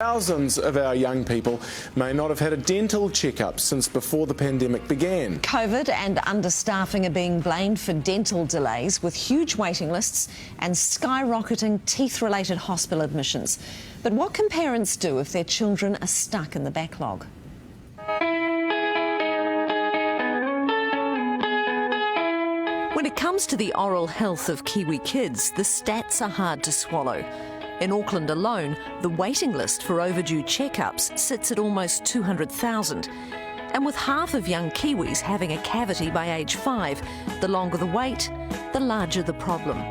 Thousands of our young people may not have had a dental checkup since before the pandemic began. COVID and understaffing are being blamed for dental delays, with huge waiting lists and skyrocketing teeth-related hospital admissions. But what can parents do if their children are stuck in the backlog? When it comes to the oral health of Kiwi kids, the stats are hard to swallow. In Auckland alone, the waiting list for overdue checkups sits at almost 200,000. And with half of young Kiwis having a cavity by age 5, the longer the wait, the larger the problem.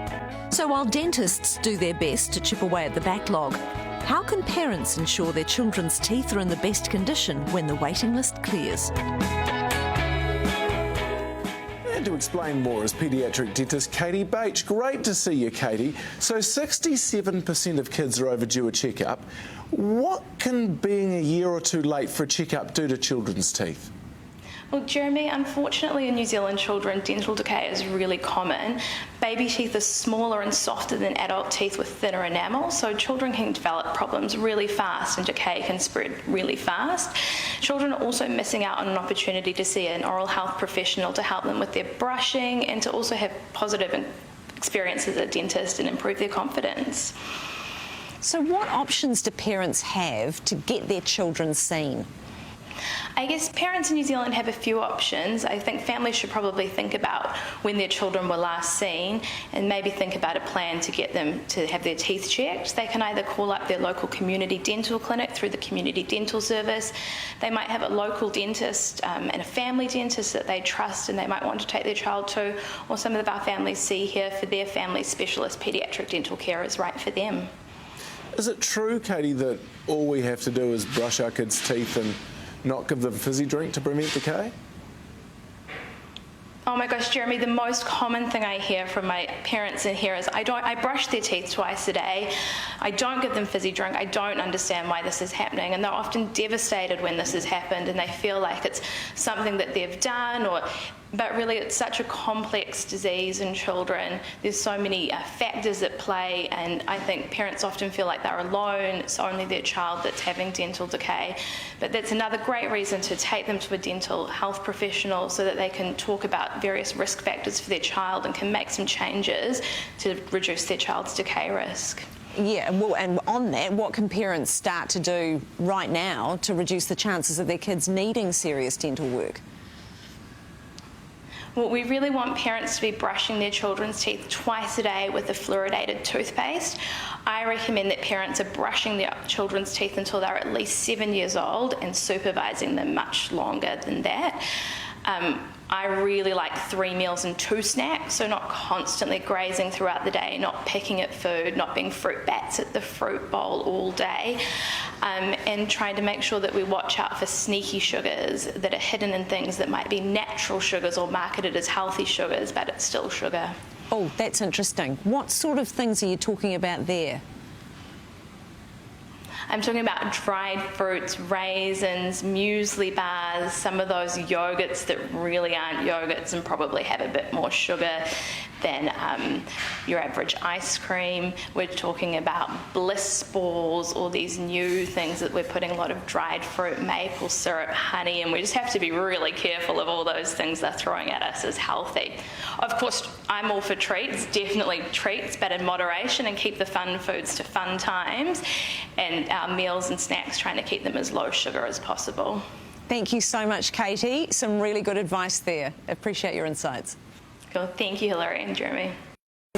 So while dentists do their best to chip away at the backlog, how can parents ensure their children's teeth are in the best condition when the waiting list clears? And to explain more is paediatric dentist Katie Bach. Great to see you, Katie. So 67% of kids are overdue a checkup. What can being a year or two late for a checkup do to children's teeth? Well, Jeremy, unfortunately in New Zealand children, dental decay is really common. Baby teeth are smaller and softer than adult teeth with thinner enamel, so children can develop problems really fast and decay can spread really fast. Children are also missing out on an opportunity to see an oral health professional to help them with their brushing and to also have positive experiences at a dentist and improve their confidence. So what options do parents have to get their children seen? I guess parents in New Zealand have a few options. I think families should probably think about when their children were last seen and maybe think about a plan to get them to have their teeth checked. They can either call up their local community dental clinic through the community dental service. They might have a local dentist and a family dentist that they trust and they might want to take their child to, or some of our families see here for their family specialist paediatric dental care is right for them. Is it true, Katie, that all we have to do is brush our kids' teeth and not give them fizzy drink to prevent decay? Oh my gosh, Jeremy, the most common thing I hear from my parents in here is I brush their teeth twice a day, I don't give them fizzy drink, I don't understand why this is happening, and they're often devastated when this has happened and they feel like it's something that they've done, but really it's such a complex disease in children. There's so many factors at play, and I think parents often feel like they're alone. It's only their child that's having dental decay. But that's another great reason to take them to a dental health professional so that they can talk about various risk factors for their child and can make some changes to reduce their child's decay risk. Yeah, well, and on that, what can parents start to do right now to reduce the chances of their kids needing serious dental work? Well, we really want parents to be brushing their children's teeth twice a day with a fluoridated toothpaste. I recommend that parents are brushing their children's teeth until they're at least 7 years old and supervising them much longer than that. I really like 3 meals and 2 snacks, so not constantly grazing throughout the day, not picking at food, not being fruit bats at the fruit bowl all day, and trying to make sure that we watch out for sneaky sugars that are hidden in things that might be natural sugars or marketed as healthy sugars, but it's still sugar. Oh, that's interesting. What sort of things are you talking about there? I'm talking about dried fruits, raisins, muesli bars, some of those yogurts that really aren't yogurts and probably have a bit more sugar than your average ice cream. We're talking about bliss balls, all these new things that we're putting a lot of dried fruit, maple syrup, honey, and we just have to be really careful of all those things they're throwing at us as healthy. Of course, I'm all for treats, definitely treats, but in moderation, and keep the fun foods to fun times, and our meals and snacks trying to keep them as low sugar as possible. Thank you so much, Katie. Some really good advice there. Appreciate your insights. Cool. Thank you, Hilary and Jeremy.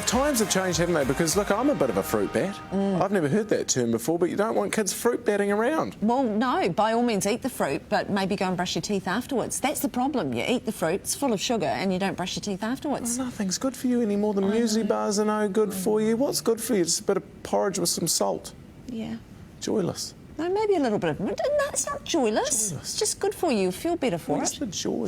Times have changed, haven't they? Because, look, I'm a bit of a fruit bat. I've never heard that term before, but you don't want kids fruit batting around. Well, no, by all means eat the fruit, but maybe go and brush your teeth afterwards. That's the problem. You eat the fruit, it's full of sugar, and you don't brush your teeth afterwards. Well, nothing's good for you anymore. The muesli bars are no good for you. What's good for you? Just a bit of porridge with some salt. Yeah. Joyless. No, maybe a little bit of... No, it's not joyless. It's just good for you. Feel better for it. Where's the joy?